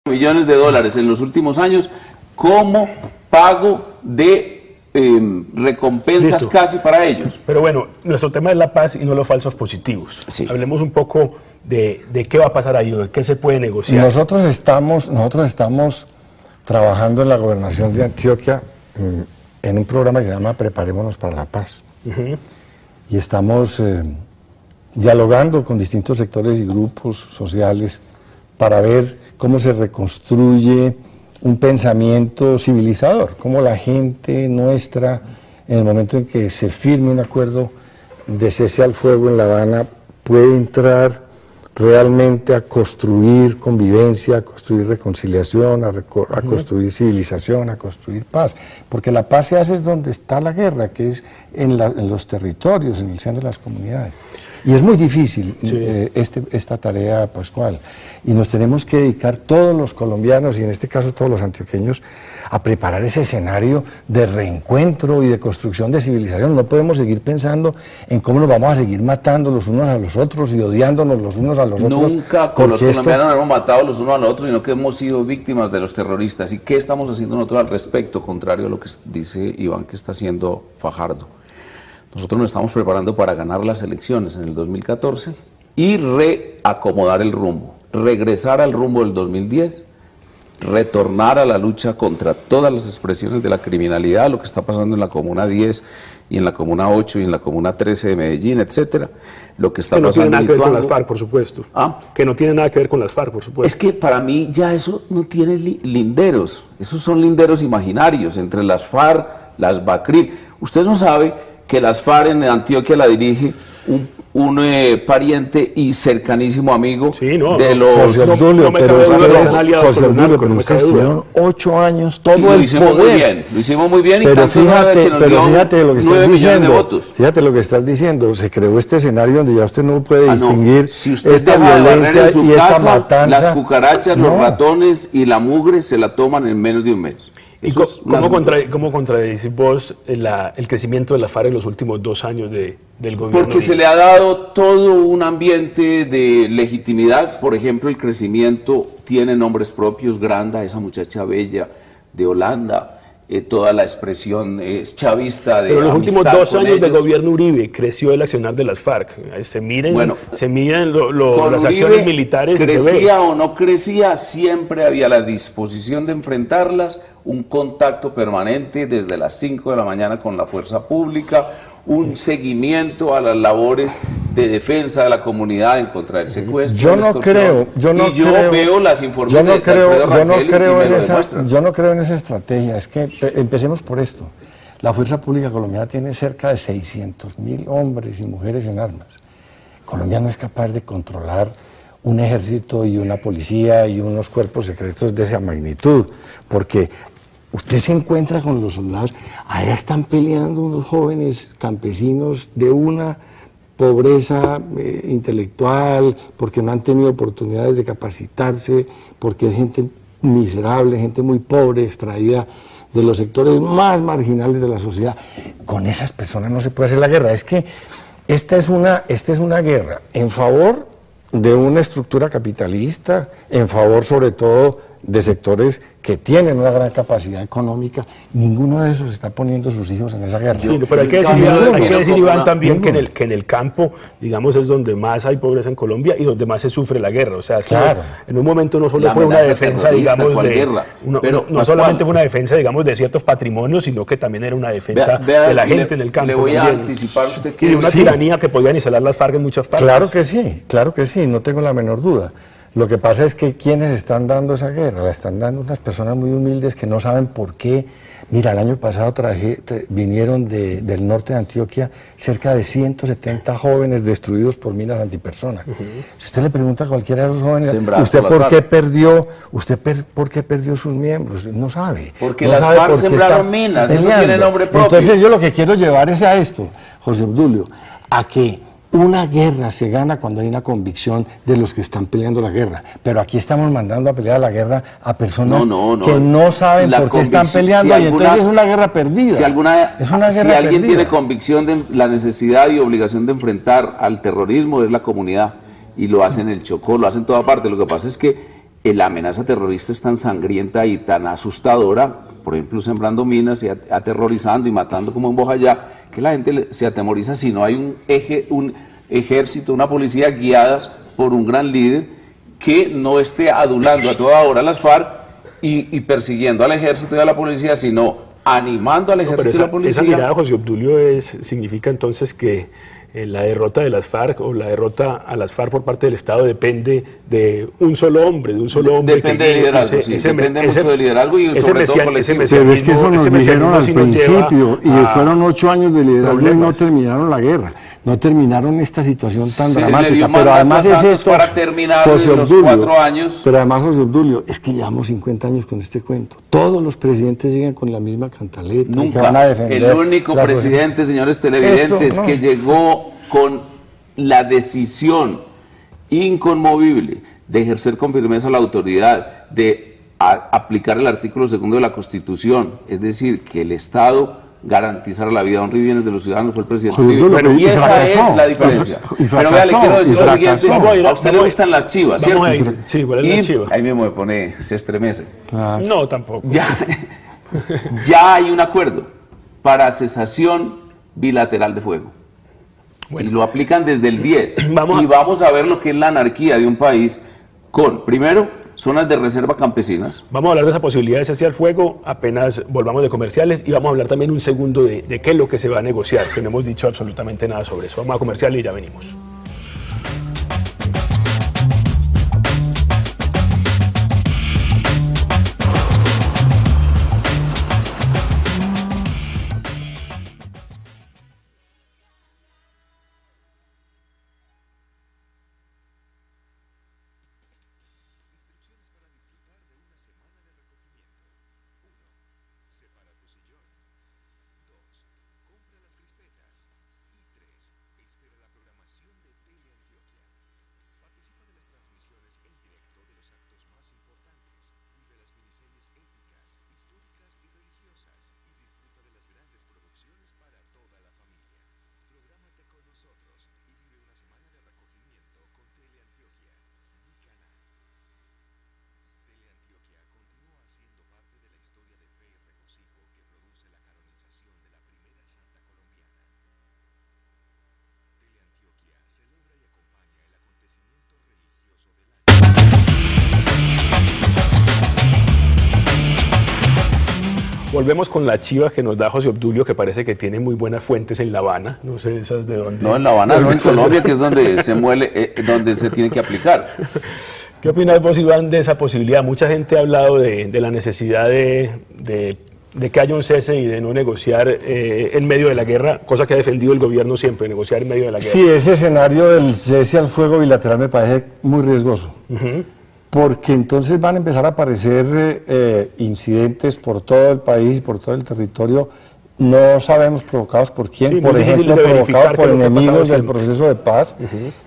millones de dólares en los últimos años como pago de recompensas. Listo. Casi para ellos. Pero bueno, nuestro tema es la paz y no los falsos positivos. Sí. Hablemos un poco de qué va a pasar ahí, de qué se puede negociar. Nosotros estamos trabajando en la gobernación de Antioquia en un programa que se llama Preparémonos para la Paz. Y estamos dialogando con distintos sectores y grupos sociales para ver cómo se reconstruye un pensamiento civilizador, cómo la gente nuestra, en el momento en que se firme un acuerdo de cese al fuego en La Habana, puede entrar realmente a construir convivencia, a construir reconciliación, a construir civilización, a construir paz. Porque la paz se hace donde está la guerra, que es en los territorios, en el seno de las comunidades. Y es muy difícil esta tarea, Pascual, y nos tenemos que dedicar todos los colombianos, y en este caso todos los antioqueños, a preparar ese escenario de reencuentro y de construcción de civilización. No podemos seguir pensando en cómo nos vamos a seguir matando los unos a los otros y odiándonos los unos a los otros. Nunca con los colombianos nos hemos matado los unos a los otros, sino que hemos sido víctimas de los terroristas. ¿Y qué estamos haciendo nosotros al respecto, contrario a lo que dice Iván que está haciendo Fajardo? Nosotros nos estamos preparando para ganar las elecciones en el 2014 y reacomodar el rumbo, regresar al rumbo del 2010, retornar a la lucha contra todas las expresiones de la criminalidad, lo que está pasando en la Comuna 10 y en la Comuna 8 y en la Comuna 13 de Medellín, etcétera. Lo que está pasando en Ituango. Que no tiene nada que ver con las FARC, por supuesto. Que no tiene nada que ver con las FARC, por supuesto. Es que para mí ya eso no tiene linderos, esos son linderos imaginarios entre las FARC, las BACRIM. Usted no sabe que las FARC en Antioquia la dirige un pariente y cercanísimo amigo de los... José Obdulio, pero ustedes tuvieron 8 años, todo el poder. Lo hicimos muy bien, pero fíjate lo que estás diciendo. Fíjate lo que estás diciendo. Se creó este escenario donde ya usted no puede distinguir esta violencia y esta matanza. Las cucarachas, los ratones y la mugre se la toman en menos de un mes. ¿Y cómo contradecís vos el crecimiento de la FARC en los últimos 2 años del gobierno? Porque se le ha dado todo un ambiente de legitimidad. Por ejemplo, el crecimiento tiene nombres propios. Granda, esa muchacha bella de Holanda, toda la expresión chavista de Pero en los últimos 2 años del gobierno Uribe creció el accionar de las FARC. Se miren las acciones militares. Crecía o no crecía, siempre había la disposición de enfrentarlas, un contacto permanente desde las 5 de la mañana con la fuerza pública, un seguimiento a las labores de defensa de la comunidad en contra del secuestro. Yo no creo veo las informaciones yo no creo en esa estrategia. Es que empecemos por esto. La fuerza pública colombiana tiene cerca de 600.000 hombres y mujeres en armas. Colombia no es capaz de controlar un ejército y una policía y unos cuerpos secretos de esa magnitud, porque usted se encuentra con los soldados, allá están peleando unos jóvenes campesinos de una pobreza intelectual, porque no han tenido oportunidades de capacitarse, porque es gente miserable, gente muy pobre, extraída de los sectores más marginales de la sociedad. Con esas personas no se puede hacer la guerra. Es que esta es una guerra en favor de una estructura capitalista, en favor sobre todo de sectores que tienen una gran capacidad económica. Ninguno de esos está poniendo sus hijos en esa guerra. Sí, pero hay que decir, Iván, también que en el campo, digamos, es donde más hay pobreza en Colombia y donde más se sufre la guerra. O sea, claro, en un momento no solo fue una defensa, digamos, no solamente fue una defensa, digamos, de ciertos patrimonios, sino que también era una defensa de la gente en el campo. Le voy a anticipar a usted que... Y de una tiranía que podían instalar las FARC en muchas partes. Claro que sí, no tengo la menor duda. Lo que pasa es que quienes están dando esa guerra, la están dando unas personas muy humildes que no saben por qué. Mira, el año pasado vinieron del norte de Antioquia cerca de 170 jóvenes destruidos por minas antipersonas. Si usted le pregunta a cualquiera de esos jóvenes, ¿usted por qué perdió sus miembros? No sabe. Porque las FARC sembraron minas, eso tiene nombre propio. Entonces yo lo que quiero llevar es a esto, José Obdulio, a que una guerra se gana cuando hay una convicción de los que están peleando la guerra. Pero aquí estamos mandando a pelear la guerra a personas que no saben por qué están peleando, y entonces es una guerra perdida. Si alguien tiene convicción de la necesidad y obligación de enfrentar al terrorismo, es la comunidad, y lo hacen en el Chocó, lo hacen en toda parte. Lo que pasa es que la amenaza terrorista es tan sangrienta y tan asustadora, por ejemplo, sembrando minas y aterrorizando y matando como en Bojayá, que la gente se atemoriza si no hay un ejército, una policía guiadas por un gran líder que no esté adulando a toda hora a las FARC y persiguiendo al ejército y a la policía, sino animando al ejército y a la policía. Esa mirada, José Obdulio, significa entonces que la derrota de las FARC o la derrota a las FARC por parte del Estado depende de un solo hombre, Depende del liderazgo, depende mucho del liderazgo y sobre todo colectivo. Pero es que eso nos dijeron al principio, y fueron 8 años de liderazgo y no terminaron la guerra, no terminaron esta situación tan dramática. Pero además es esto, para terminar los 4 años. Pero además, José Obdulio, es que llevamos 50 años con este cuento. Todos los presidentes llegan con la misma cantaleta. Nunca. Que van a defender el único presidente, señores televidentes, que llegó con la decisión inconmovible de ejercer con firmeza la autoridad, de aplicar el artículo 2 de la Constitución, es decir, que el Estado garantizara la vida, honra y bienes de los ciudadanos, fue el presidente Uribe. Y esa es la diferencia. Pero vea, le quiero decir lo siguiente, a usted le gustan las chivas, ¿cierto? Sí, ¿cuál es la chiva? Ahí mismo me pone, se estremece. Claro. No, tampoco. Ya hay un acuerdo para cesación bilateral de fuego. Bueno. Y lo aplican desde el 10. Y vamos a ver lo que es la anarquía de un país con, primero, zonas de reserva campesinas. Vamos a hablar de esa posibilidad de cese al fuego apenas volvamos de comerciales y vamos a hablar también un segundo de qué es lo que se va a negociar, que no hemos dicho absolutamente nada sobre eso. Vamos a comerciales y ya venimos. Volvemos con la chiva que nos da José Obdulio, que parece que tiene muy buenas fuentes en La Habana. No sé esas de dónde. No, en La Habana, no en Colombia, que es donde se muele, donde se tiene que aplicar. ¿Qué opinas vos, Iván, de esa posibilidad? Mucha gente ha hablado de la necesidad de que haya un cese y de no negociar en medio de la guerra, cosa que ha defendido el gobierno siempre, negociar en medio de la guerra. Sí, ese escenario del cese al fuego bilateral me parece muy riesgoso. Porque entonces van a empezar a aparecer incidentes por todo el país, por todo el territorio, no sabemos provocados por quién, sí, por ejemplo, provocados por enemigos del proceso de paz,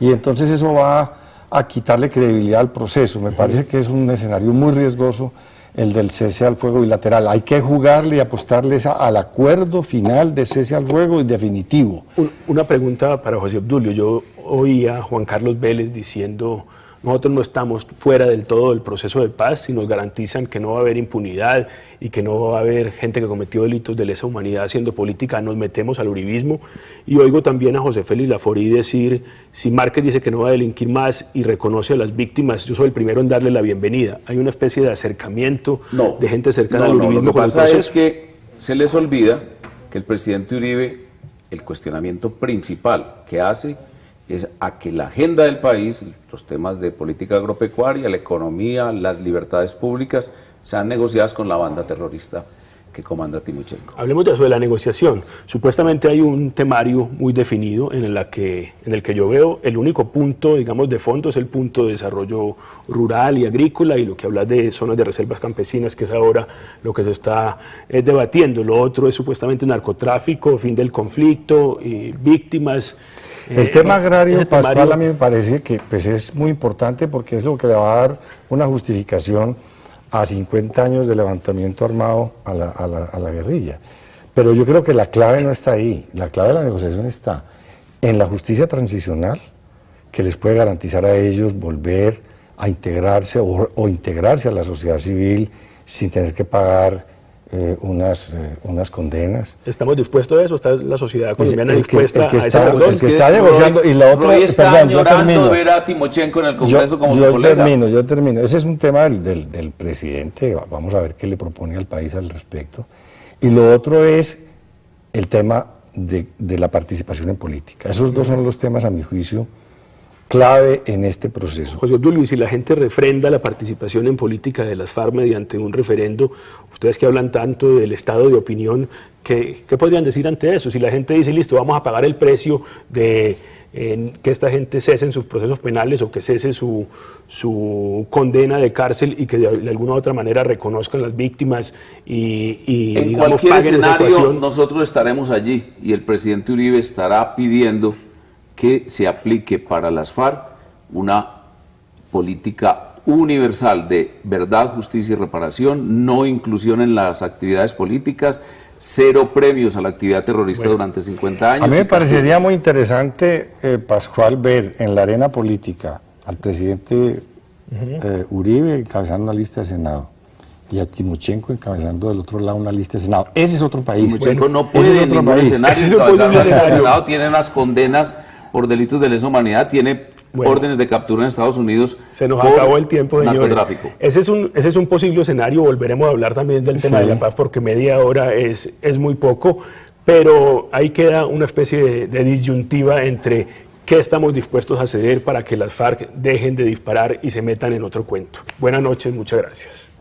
y entonces eso va a quitarle credibilidad al proceso. Me parece que es un escenario muy riesgoso el del cese al fuego bilateral. Hay que jugarle y apostarles al acuerdo final de cese al fuego y definitivo. Una pregunta para José Obdulio. Yo oía a Juan Carlos Vélez diciendo: nosotros no estamos fuera del todo del proceso de paz si nos garantizan que no va a haber impunidad y que no va a haber gente que cometió delitos de lesa humanidad haciendo política, nos metemos al uribismo. Y oigo también a José Félix Laforí decir, si Márquez dice que no va a delinquir más y reconoce a las víctimas, yo soy el primero en darle la bienvenida. Hay una especie de acercamiento de gente cercana al uribismo. Lo que pasa es que se les olvida que el presidente Uribe, el cuestionamiento principal que hace es a que la agenda del país, los temas de política agropecuaria, la economía, las libertades públicas, sean negociadas con la banda terrorista que comanda Timochenko. Hablemos de eso, de la negociación. Supuestamente hay un temario muy definido en el que yo veo el único punto, digamos, de fondo es el punto de desarrollo rural y agrícola, y lo que hablas de zonas de reservas campesinas, que es ahora lo que se está debatiendo. Lo otro es supuestamente narcotráfico, fin del conflicto, víctimas. El tema agrario, Pascual, a mí me parece que pues, es muy importante porque es lo que le va a dar una justificación a 50 años de levantamiento armado a la guerrilla. Pero yo creo que la clave no está ahí, la clave de la negociación está en la justicia transicional, que les puede garantizar a ellos volver a integrarse o integrarse a la sociedad civil sin tener que pagar unas condenas. ¿Estamos dispuestos a eso? ¿Está la sociedad colombiana dispuesta a ese perdón? El que está negociando y la otra... está añorando ver a Timochenko en el Congreso como su colega. Yo termino. Ese es un tema del presidente. Vamos a ver qué le propone al país al respecto. Y lo otro es el tema de la participación en política. Esos dos son los temas, a mi juicio, clave en este proceso. José Obdulio, y si la gente refrenda la participación en política de las FARC mediante un referendo, ustedes que hablan tanto del estado de opinión, ¿qué podrían decir ante eso? Si la gente dice, listo, vamos a pagar el precio de que esta gente cese en sus procesos penales o que cese su condena de cárcel y que de alguna u otra manera reconozcan las víctimas y en digamos, cualquier escenario nosotros estaremos allí y el presidente Uribe estará pidiendo que se aplique para las FARC una política universal de verdad, justicia y reparación, no inclusión en las actividades políticas, cero premios a la actividad terrorista durante 50 años. A mí me parecería muy interesante, Pascual, ver en la arena política al presidente Uribe encabezando una lista de Senado y a Timochenko encabezando del otro lado una lista de Senado. Ese es otro país. Timochenko no puede en ningún escenario encabezar una lista de Senado, tiene unas condenas por delitos de lesa humanidad, tiene órdenes de captura en Estados Unidos. Se nos acabó el tiempo, señores. Ese es un posible escenario. Volveremos a hablar también del tema de la paz, porque media hora es muy poco, pero ahí queda una especie de disyuntiva entre qué estamos dispuestos a ceder para que las FARC dejen de disparar y se metan en otro cuento. Buenas noches, muchas gracias.